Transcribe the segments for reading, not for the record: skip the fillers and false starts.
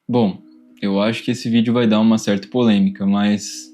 Bom, eu acho que esse vídeo vai dar uma certa polêmica, mas...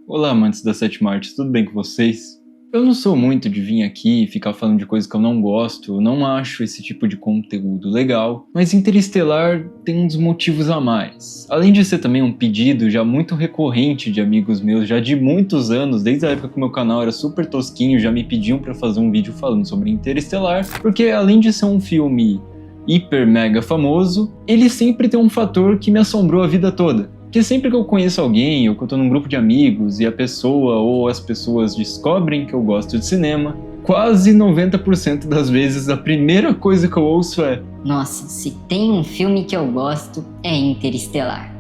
Olá, amantes das 7 artes, tudo bem com vocês? Eu não sou muito de vir aqui e ficar falando de coisas que eu não gosto, não acho esse tipo de conteúdo legal, mas Interestelar tem uns motivos a mais. Além de ser também um pedido já muito recorrente de amigos meus, já de muitos anos, desde a época que o meu canal era super tosquinho, já me pediam pra fazer um vídeo falando sobre Interestelar, porque além de ser um filme hiper mega famoso, ele sempre tem um fator que me assombrou a vida toda. Porque sempre que eu conheço alguém, ou que eu tô num grupo de amigos, e a pessoa ou as pessoas descobrem que eu gosto de cinema, quase 90% das vezes a primeira coisa que eu ouço é: nossa, se tem um filme que eu gosto, é Interestelar.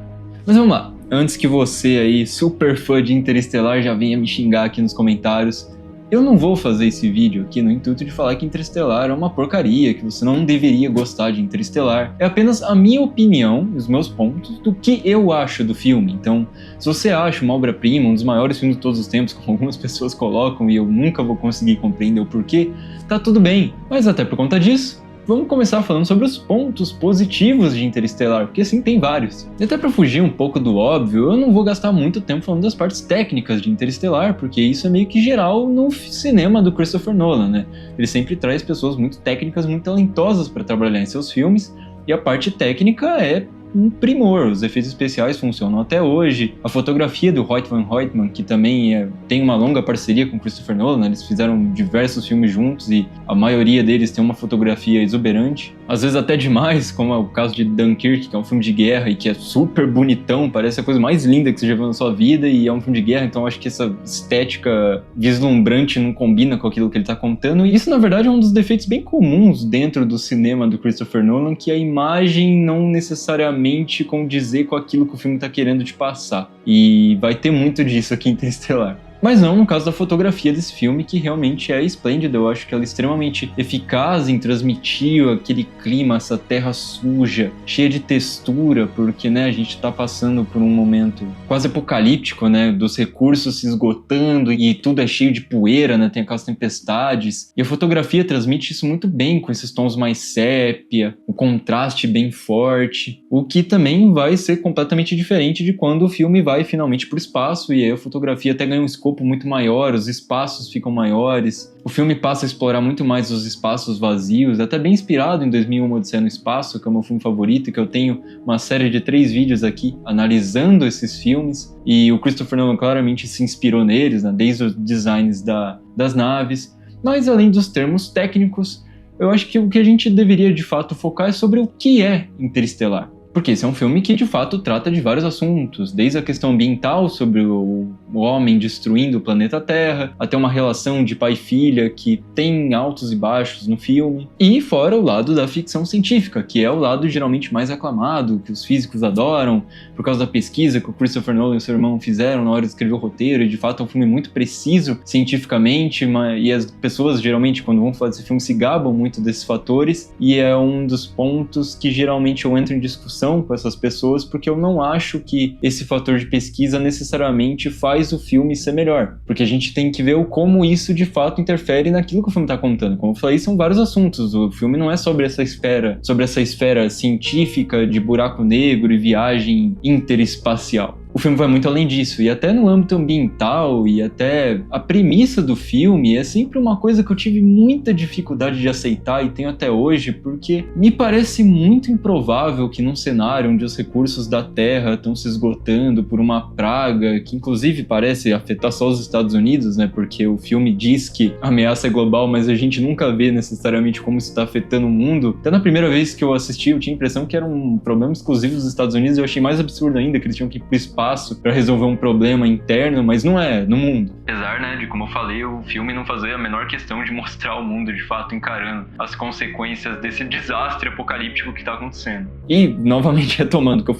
Mas vamos lá, antes que você aí, super fã de Interestelar, já venha me xingar aqui nos comentários, eu não vou fazer esse vídeo aqui no intuito de falar que Interestelar é uma porcaria, que você não deveria gostar de Interestelar. É apenas a minha opinião, os meus pontos, do que eu acho do filme. Então, se você acha uma obra-prima, um dos maiores filmes de todos os tempos, como algumas pessoas colocam, e eu nunca vou conseguir compreender o porquê, tá tudo bem. Mas até por conta disso, vamos começar falando sobre os pontos positivos de Interestelar, porque sim, tem vários. E até para fugir um pouco do óbvio, eu não vou gastar muito tempo falando das partes técnicas de Interestelar, porque isso é meio que geral no cinema do Christopher Nolan, né? Ele sempre traz pessoas muito técnicas, muito talentosas para trabalhar em seus filmes, e a parte técnica é um primor, os efeitos especiais funcionam até hoje, a fotografia do Hoyt van Hoytman, que também tem uma longa parceria com Christopher Nolan, né? Eles fizeram diversos filmes juntos e a maioria deles tem uma fotografia exuberante, às vezes até demais, como é o caso de Dunkirk, que é um filme de guerra e que é super bonitão, parece a coisa mais linda que você já viu na sua vida, e é um filme de guerra, então acho que essa estética vislumbrante não combina com aquilo que ele está contando, e isso na verdade é um dos defeitos bem comuns dentro do cinema do Christopher Nolan, que a imagem não necessariamente condizer com aquilo que o filme está querendo te passar. E vai ter muito disso aqui em Interestelar. Mas não no caso da fotografia desse filme, que realmente é esplêndida. Eu acho que ela é extremamente eficaz em transmitir aquele clima, essa terra suja, cheia de textura, porque né, a gente tá passando por um momento quase apocalíptico, né, dos recursos se esgotando e tudo é cheio de poeira, né, tem aquelas tempestades. E a fotografia transmite isso muito bem, com esses tons mais sépia, o contraste bem forte, o que também vai ser completamente diferente de quando o filme vai finalmente pro espaço, e aí a fotografia até ganha um escopo muito maior, os espaços ficam maiores, o filme passa a explorar muito mais os espaços vazios, até bem inspirado em 2001 Odisseia no Espaço, que é o meu filme favorito, que eu tenho uma série de 3 vídeos aqui analisando esses filmes, e o Christopher Nolan claramente se inspirou neles, né, desde os designs das naves. Mas além dos termos técnicos, eu acho que o que a gente deveria de fato focar é sobre o que é Interestelar. Porque esse é um filme que, de fato, trata de vários assuntos, desde a questão ambiental, sobre o homem destruindo o planeta Terra, até uma relação de pai e filha que tem altos e baixos no filme, e fora o lado da ficção científica, que é o lado geralmente mais aclamado, que os físicos adoram, por causa da pesquisa que o Christopher Nolan e seu irmão fizeram na hora de escrever o roteiro, e de fato é um filme muito preciso cientificamente, e as pessoas geralmente, quando vão falar desse filme, se gabam muito desses fatores, e é um dos pontos que geralmente eu entro em discussão com essas pessoas, porque eu não acho que esse fator de pesquisa necessariamente faz o filme ser melhor, porque a gente tem que ver como isso de fato interfere naquilo que o filme está contando. Como eu falei, são vários assuntos, o filme não é sobre essa esfera científica de buraco negro e viagem interespacial. O filme vai muito além disso, e até no âmbito ambiental, e até a premissa do filme é sempre uma coisa que eu tive muita dificuldade de aceitar, e tenho até hoje, porque me parece muito improvável que num cenário onde os recursos da Terra estão se esgotando por uma praga, que inclusive parece afetar só os Estados Unidos, né, porque o filme diz que a ameaça é global, mas a gente nunca vê necessariamente como isso está afetando o mundo. Até na primeira vez que eu assisti, eu tinha a impressão que era um problema exclusivo dos Estados Unidos, e eu achei mais absurdo ainda, que eles tinham que ir pro espaço para resolver um problema interno, mas não é, no mundo. Apesar, né, de como eu falei, o filme não fazer a menor questão de mostrar o mundo de fato encarando as consequências desse desastre apocalíptico que tá acontecendo. E, novamente retomando, que eu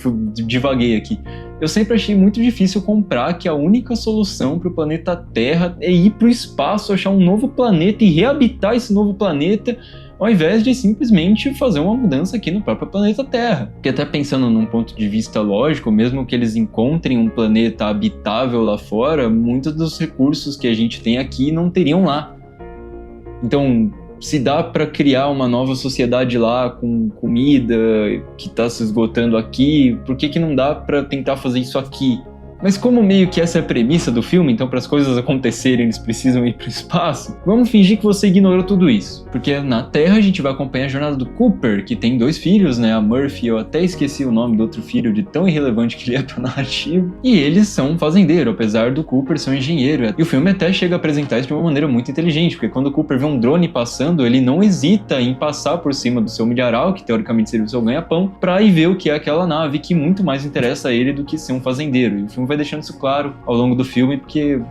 divaguei aqui, eu sempre achei muito difícil comprar que a única solução pro planeta Terra é ir pro espaço, achar um novo planeta e reabitar esse novo planeta, ao invés de simplesmente fazer uma mudança aqui no próprio planeta Terra. Porque até pensando num ponto de vista lógico, mesmo que eles encontrem um planeta habitável lá fora, muitos dos recursos que a gente tem aqui não teriam lá. Então, se dá para criar uma nova sociedade lá com comida que tá se esgotando aqui, por que não dá para tentar fazer isso aqui? Mas como meio que essa é a premissa do filme, então para as coisas acontecerem eles precisam ir para o espaço, vamos fingir que você ignorou tudo isso. Porque na Terra a gente vai acompanhar a jornada do Cooper, que tem 2 filhos, né? A Murphy, eu até esqueci o nome do outro filho, de tão irrelevante que ele é pro narrativo. E eles são fazendeiro, apesar do Cooper ser um engenheiro. E o filme até chega a apresentar isso de uma maneira muito inteligente, porque quando o Cooper vê um drone passando, ele não hesita em passar por cima do seu milharal, que teoricamente seria o seu ganha-pão, pra ir ver o que é aquela nave, que muito mais interessa a ele do que ser um fazendeiro. E o filme vai deixando isso claro ao longo do filme, porque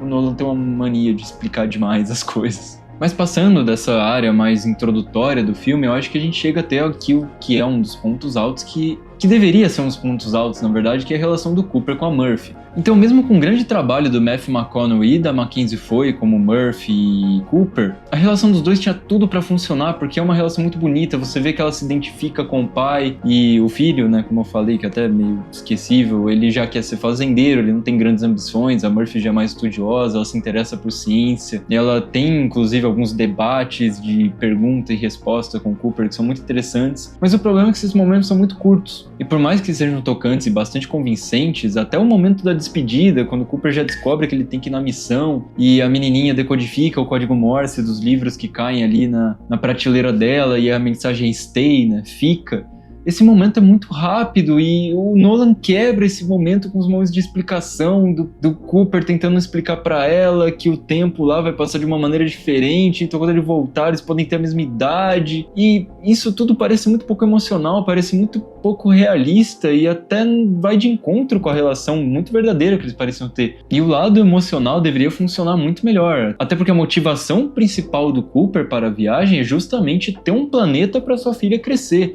o Nolan tem uma mania de explicar demais as coisas. Mas passando dessa área mais introdutória do filme, eu acho que a gente chega até aqui o que é um dos pontos altos, que deveria ser um dos pontos altos, na verdade, que é a relação do Cooper com a Murphy. Então, mesmo com o grande trabalho do Matthew McConaughey e da Mackenzie Foy como Murphy e Cooper, a relação dos dois tinha tudo pra funcionar, porque é uma relação muito bonita. Você vê que ela se identifica com o pai e o filho, né, como eu falei, que até é meio esquecível, ele já quer ser fazendeiro, ele não tem grandes ambições, a Murphy já é mais estudiosa, ela se interessa por ciência, e ela tem, inclusive, alguns debates de pergunta e resposta com o Cooper que são muito interessantes, mas o problema é que esses momentos são muito curtos. E por mais que sejam tocantes e bastante convincentes, até o momento da despedida, quando o Cooper já descobre que ele tem que ir na missão e a menininha decodifica o código Morse dos livros que caem ali na prateleira dela e a mensagem stay, né, fica. Esse momento é muito rápido e o Nolan quebra esse momento com os momentos de explicação do Cooper tentando explicar pra ela que o tempo lá vai passar de uma maneira diferente, então quando ele voltar eles podem ter a mesma idade, e isso tudo parece muito pouco emocional, parece muito pouco realista e até vai de encontro com a relação muito verdadeira que eles pareciam ter. E o lado emocional deveria funcionar muito melhor, até porque a motivação principal do Cooper para a viagem é justamente ter um planeta para sua filha crescer.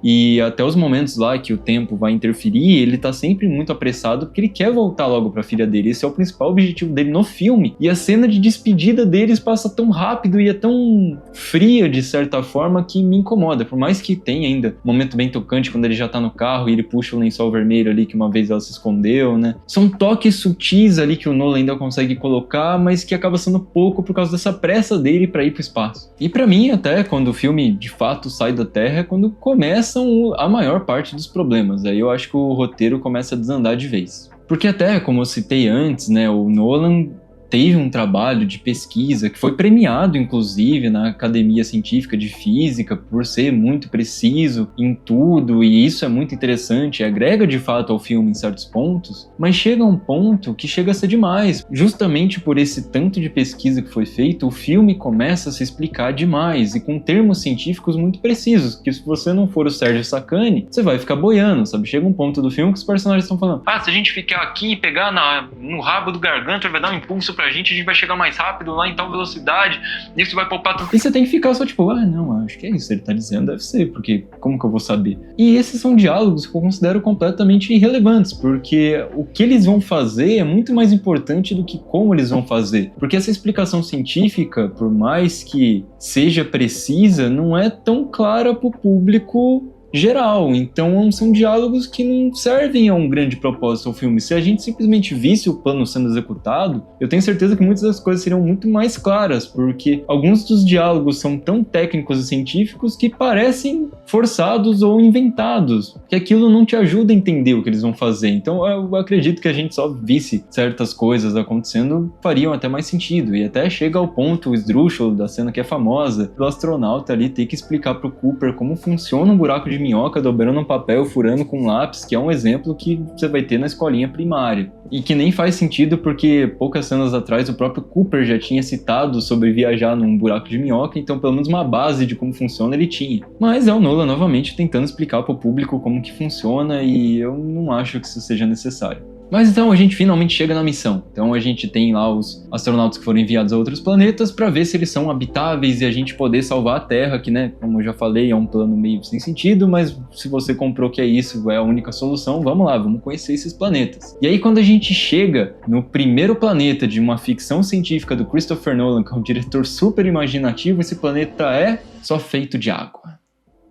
E até os momentos lá que o tempo vai interferir, ele tá sempre muito apressado porque ele quer voltar logo pra filha dele. Esse é o principal objetivo dele no filme. E a cena de despedida deles passa tão rápido e é tão fria, de certa forma, que me incomoda. Por mais que tenha ainda um momento bem tocante quando ele já tá no carro e ele puxa o lençol vermelho ali que uma vez ela se escondeu, né? São toques sutis ali que o Nolan ainda consegue colocar, mas que acaba sendo pouco por causa dessa pressa dele pra ir pro espaço. E pra mim, até quando o filme de fato sai da Terra, é quando começa a maior parte dos problemas. Aí eu acho que o roteiro começa a desandar de vez. Porque até, como eu citei antes, né, o Nolan teve um trabalho de pesquisa que foi premiado, inclusive, na Academia Científica de Física por ser muito preciso em tudo, e isso é muito interessante, agrega de fato ao filme em certos pontos, mas chega a um ponto que chega a ser demais. Justamente por esse tanto de pesquisa que foi feito, o filme começa a se explicar demais, e com termos científicos muito precisos, que se você não for o Sérgio Sacani, você vai ficar boiando, sabe? Chega um ponto do filme que os personagens estão falando: se a gente ficar aqui e pegar no rabo do garganta, vai dar um impulso pra gente, a gente vai chegar mais rápido lá em tal velocidade, isso vai poupar tudo. E você tem que ficar só tipo, não, acho que é isso que ele tá dizendo, deve ser, porque como que eu vou saber? E esses são diálogos que eu considero completamente irrelevantes, porque o que eles vão fazer é muito mais importante do que como eles vão fazer. Porque essa explicação científica, por mais que seja precisa, não é tão clara pro público geral, então são diálogos que não servem a um grande propósito ao filme. Se a gente simplesmente visse o plano sendo executado, eu tenho certeza que muitas das coisas seriam muito mais claras, porque alguns dos diálogos são tão técnicos e científicos que parecem forçados ou inventados, que aquilo não te ajuda a entender o que eles vão fazer. Então eu acredito que a gente só visse certas coisas acontecendo, fariam até mais sentido, e até chega ao ponto, o esdrúxulo da cena que é famosa, do astronauta ali ter que explicar pro Cooper como funciona um buraco de minhoca dobrando um papel, furando com um lápis, que é um exemplo que você vai ter na escolinha primária. E que nem faz sentido porque poucas cenas atrás o próprio Cooper já tinha citado sobre viajar num buraco de minhoca, então pelo menos uma base de como funciona ele tinha. Mas é o Nolan novamente tentando explicar pro público como que funciona, e eu não acho que isso seja necessário. Mas então a gente finalmente chega na missão. Então a gente tem lá os astronautas que foram enviados a outros planetas para ver se eles são habitáveis e a gente poder salvar a Terra, que, né, como eu já falei, é um plano meio sem sentido, mas se você comprou que é isso, é a única solução, vamos lá, vamos conhecer esses planetas. E aí quando a gente chega no primeiro planeta de uma ficção científica do Christopher Nolan, que é um diretor super imaginativo, esse planeta é só feito de água.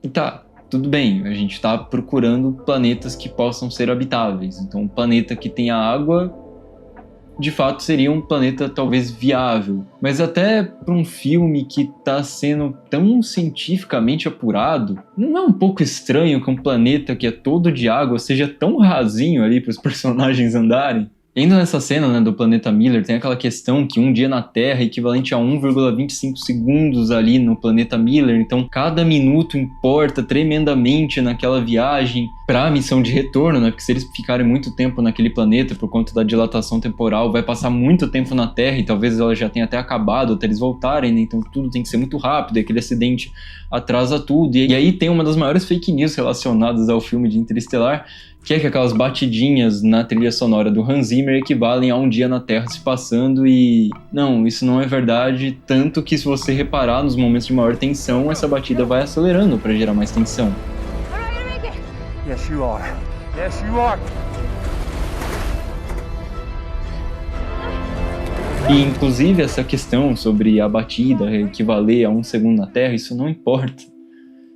E tá, tudo bem, a gente está procurando planetas que possam ser habitáveis. Então, um planeta que tenha água de fato seria um planeta talvez viável. Mas até para um filme que está sendo tão cientificamente apurado, não é um pouco estranho que um planeta que é todo de água seja tão rasinho ali para os personagens andarem? E ainda nessa cena, né, do planeta Miller, tem aquela questão que um dia na Terra é equivalente a 1,25 segundos ali no planeta Miller, então cada minuto importa tremendamente naquela viagem para a missão de retorno, né, porque se eles ficarem muito tempo naquele planeta por conta da dilatação temporal, vai passar muito tempo na Terra e talvez ela já tenha até acabado até eles voltarem, né, então tudo tem que ser muito rápido, e aquele acidente atrasa tudo. E aí tem uma das maiores fake news relacionadas ao filme de Interestelar, que é que aquelas batidinhas na trilha sonora do Hans Zimmer equivalem a um dia na Terra se passando, e não, isso não é verdade, tanto que se você reparar nos momentos de maior tensão, essa batida vai acelerando para gerar mais tensão. Yes, you are. Yes, you are. E inclusive essa questão sobre a batida equivaler a 1 segundo na Terra, isso não importa.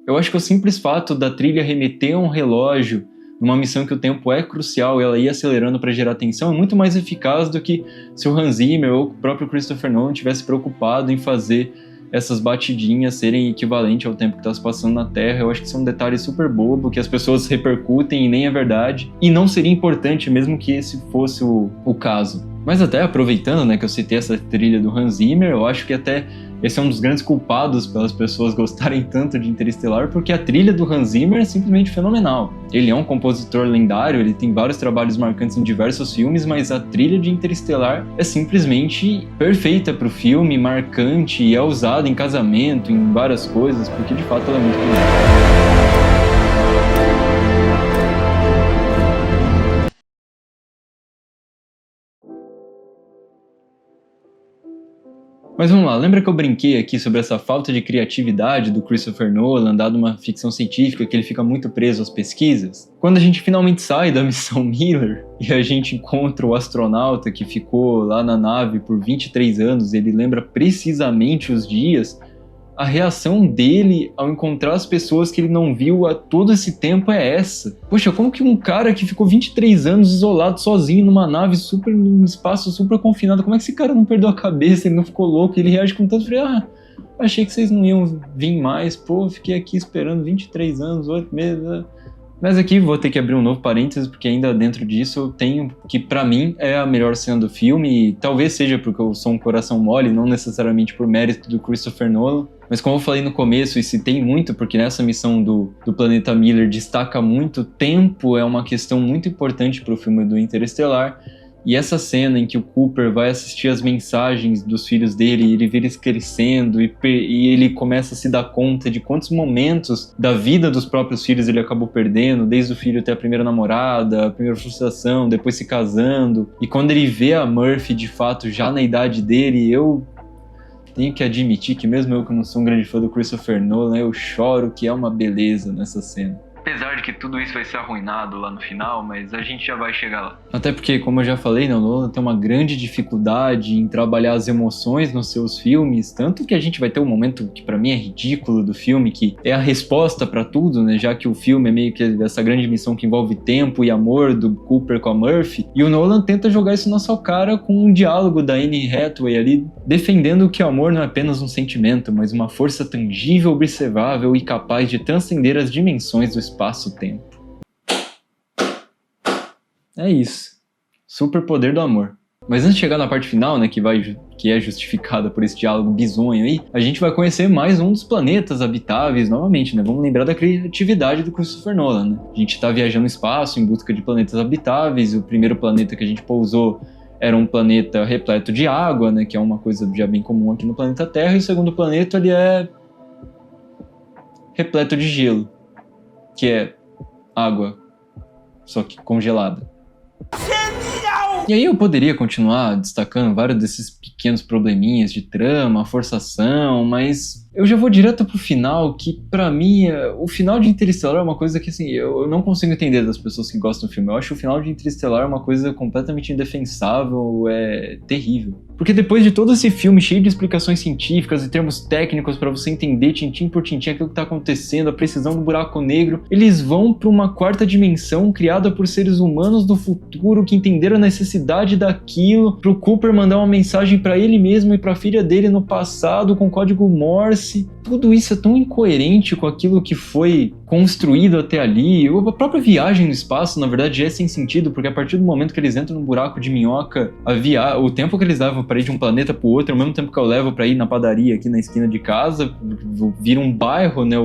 Eu acho que o simples fato da trilha remeter a um relógio numa missão que o tempo é crucial e ela ir acelerando para gerar tensão é muito mais eficaz do que se o Hans Zimmer ou o próprio Christopher Nolan tivesse preocupado em fazer essas batidinhas serem equivalentes ao tempo que está se passando na Terra. Eu acho que isso é um detalhe super bobo, que as pessoas repercutem e nem é verdade, e não seria importante mesmo que esse fosse o caso. Mas até aproveitando, né, que eu citei essa trilha do Hans Zimmer, eu acho que até esse é um dos grandes culpados pelas pessoas gostarem tanto de Interestelar, porque a trilha do Hans Zimmer é simplesmente fenomenal. Ele é um compositor lendário, ele tem vários trabalhos marcantes em diversos filmes, mas a trilha de Interestelar é simplesmente perfeita para o filme, marcante, e é usada em casamento, em várias coisas, porque de fato ela é muito bonita. Mas vamos lá, lembra que eu brinquei aqui sobre essa falta de criatividade do Christopher Nolan, dado uma ficção científica, que ele fica muito preso às pesquisas? Quando a gente finalmente sai da missão Miller e a gente encontra o astronauta que ficou lá na nave por 23 anos, ele lembra precisamente os dias, a reação dele ao encontrar as pessoas que ele não viu há todo esse tempo é essa. Poxa, como que um cara que ficou 23 anos isolado, sozinho, numa nave super, num espaço super confinado, como é que esse cara não perdeu a cabeça, ele não ficou louco? Ele reage com tanto frio, achei que vocês não iam vir mais, pô, fiquei aqui esperando 23 anos, 8 meses... Mas aqui vou ter que abrir um novo parênteses, porque ainda dentro disso eu tenho que, pra mim, é a melhor cena do filme, e talvez seja porque eu sou um coração mole, não necessariamente por mérito do Christopher Nolan, mas como eu falei no começo, e citei muito, porque nessa missão do planeta Miller destaca muito, tempo é uma questão muito importante pro filme do Interestelar, e essa cena em que o Cooper vai assistir as mensagens dos filhos dele, e ele vê eles crescendo, e ele começa a se dar conta de quantos momentos da vida dos próprios filhos ele acabou perdendo, desde o filho ter a primeira namorada, a primeira frustração, depois se casando. E quando ele vê a Murphy, de fato, já na idade dele, eu tenho que admitir que mesmo eu que não sou um grande fã do Christopher Nolan, eu choro, que é uma beleza nessa cena. Apesar de que tudo isso vai ser arruinado lá no final, mas a gente já vai chegar lá. Até porque, como eu já falei, né, o Nolan tem uma grande dificuldade em trabalhar as emoções nos seus filmes, tanto que a gente vai ter um momento que pra mim é ridículo do filme, que é a resposta pra tudo, né, já que o filme é meio que essa grande missão que envolve tempo e amor do Cooper com a Murphy, e o Nolan tenta jogar isso na sua cara com um diálogo da Anne Hathaway ali, defendendo que o amor não é apenas um sentimento, mas uma força tangível, observável e capaz de transcender as dimensões do espaço-tempo. É isso. Superpoder do amor. Mas antes de chegar na parte final, né, que é justificada por esse diálogo bizonho aí, a gente vai conhecer mais um dos planetas habitáveis novamente, né? Vamos lembrar da criatividade do Christopher Nolan, né? A gente tá viajando no espaço em busca de planetas habitáveis. O primeiro planeta que a gente pousou era um planeta repleto de água, né, que é uma coisa já bem comum aqui no planeta Terra. E o segundo planeta, ele é repleto de gelo, que é água, só que congelada. E aí eu poderia continuar destacando vários desses pequenos probleminhas de trama, forçação, mas eu já vou direto pro final, que pra mim, o final de Interestelar é uma coisa que assim, eu não consigo entender das pessoas que gostam do filme. Eu acho o final de Interestelar uma coisa completamente indefensável, é terrível. Porque depois de todo esse filme cheio de explicações científicas e termos técnicos pra você entender tintim por tintim aquilo que tá acontecendo, a precisão do buraco negro, eles vão pra uma quarta dimensão criada por seres humanos do futuro que entenderam a necessidade necessidade daquilo pro Cooper mandar uma mensagem pra ele mesmo e pra filha dele no passado com código Morse. Tudo isso é tão incoerente com aquilo que foi construído até ali. A própria viagem no espaço, na verdade, já é sem sentido, porque a partir do momento que eles entram no buraco de minhoca, o tempo que eles levam para ir de um planeta pro outro é o mesmo tempo que eu levo para ir na padaria aqui na esquina de casa. Vira um bairro, né?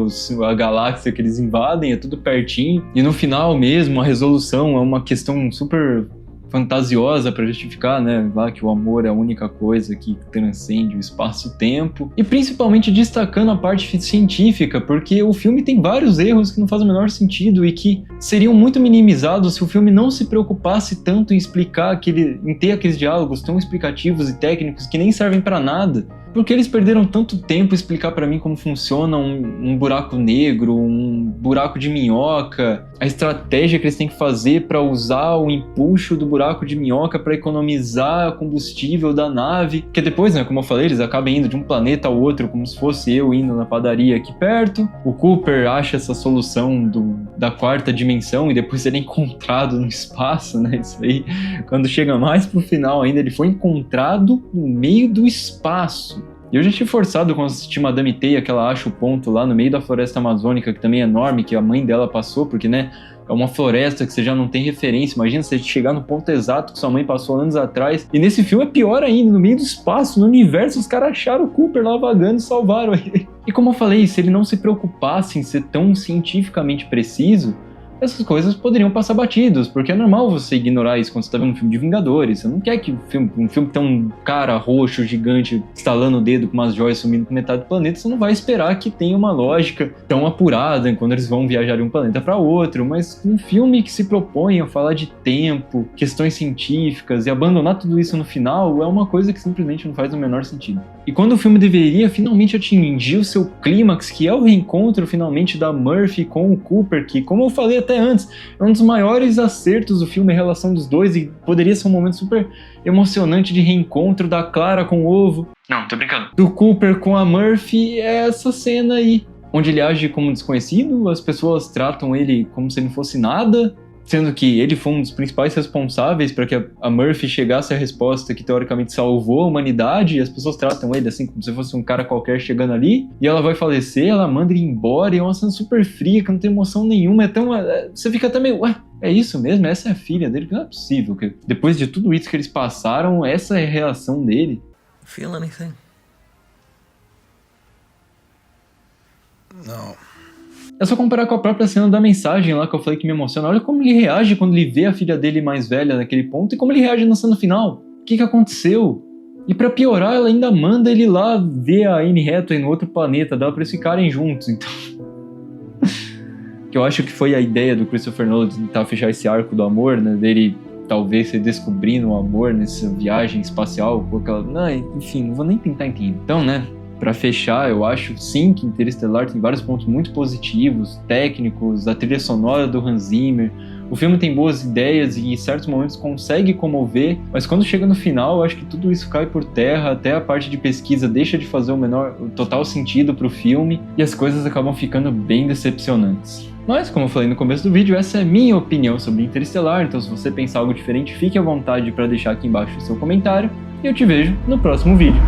A galáxia que eles invadem, é tudo pertinho. E no final mesmo, a resolução é uma questão super fantasiosa para justificar, né, lá que o amor é a única coisa que transcende o espaço-tempo, e principalmente destacando a parte científica, porque o filme tem vários erros que não fazem o menor sentido e que seriam muito minimizados se o filme não se preocupasse tanto em explicar em ter aqueles diálogos tão explicativos e técnicos que nem servem para nada. Porque eles perderam tanto tempo explicar pra mim como funciona um buraco negro, um buraco de minhoca, a estratégia que eles têm que fazer para usar o empuxo do buraco de minhoca para economizar combustível da nave. Que depois, né, como eu falei, eles acabam indo de um planeta ao outro, como se fosse eu indo na padaria aqui perto. O Cooper acha essa solução da quarta dimensão e depois ele é encontrado no espaço, né? Isso aí, quando chega mais pro final ainda, ele foi encontrado no meio do espaço. E eu já tinha forçado quando assisti Madame Teia, que ela acha o ponto lá no meio da floresta amazônica, que também é enorme, que a mãe dela passou, porque, né, é uma floresta que você já não tem referência. Imagina você chegar no ponto exato que sua mãe passou anos atrás. E nesse filme é pior ainda, no meio do espaço, no universo, os caras acharam o Cooper lá vagando e salvaram ele. E como eu falei, se ele não se preocupasse em ser tão cientificamente preciso, essas coisas poderiam passar batidos, porque é normal você ignorar isso quando você tá vendo um filme de Vingadores. Você não quer que um filme que tem um cara roxo, gigante, estalando o dedo com umas joias sumindo com metade do planeta, você não vai esperar que tenha uma lógica tão apurada quando eles vão viajar de um planeta para outro. Mas um filme que se propõe a falar de tempo, questões científicas e abandonar tudo isso no final é uma coisa que simplesmente não faz o menor sentido. E quando o filme deveria finalmente atingir o seu clímax, que é o reencontro finalmente da Murphy com o Cooper, que, como eu falei até antes, é um dos maiores acertos do filme, a relação dos dois, e poderia ser um momento super emocionante de reencontro da Clara com o ovo. Não, tô brincando. Do Cooper com a Murphy, é essa cena aí, onde ele age como desconhecido, as pessoas tratam ele como se ele não fosse nada, sendo que ele foi um dos principais responsáveis para que a Murphy chegasse à resposta que teoricamente salvou a humanidade, e as pessoas tratam ele assim como se fosse um cara qualquer chegando ali, e ela vai falecer, ela manda ele embora, e é uma cena super fria, que não tem emoção nenhuma, você fica até meio, ué, é isso mesmo? Essa é a filha dele? Não é possível que depois de tudo isso que eles passaram, essa é a reação dele. Feel anything? No. É só comparar com a própria cena da mensagem lá que eu falei que me emociona. Olha como ele reage quando ele vê a filha dele mais velha naquele ponto e como ele reage na cena final. O que aconteceu? E pra piorar, ela ainda manda ele lá ver a Anne Hathaway no outro planeta, dá pra eles ficarem juntos, então... que eu acho que foi a ideia do Christopher Nolan de tentar fechar esse arco do amor, né, dele talvez ser descobrindo o amor nessa viagem espacial, com aquela... Não, enfim, não vou nem tentar entender. Então, né... Pra fechar, eu acho sim que Interestelar tem vários pontos muito positivos, técnicos, a trilha sonora do Hans Zimmer. O filme tem boas ideias e em certos momentos consegue comover, mas quando chega no final, eu acho que tudo isso cai por terra, até a parte de pesquisa deixa de fazer o total sentido pro filme e as coisas acabam ficando bem decepcionantes. Mas, como eu falei no começo do vídeo, essa é a minha opinião sobre Interestelar, então se você pensar algo diferente, fique à vontade para deixar aqui embaixo o seu comentário e eu te vejo no próximo vídeo.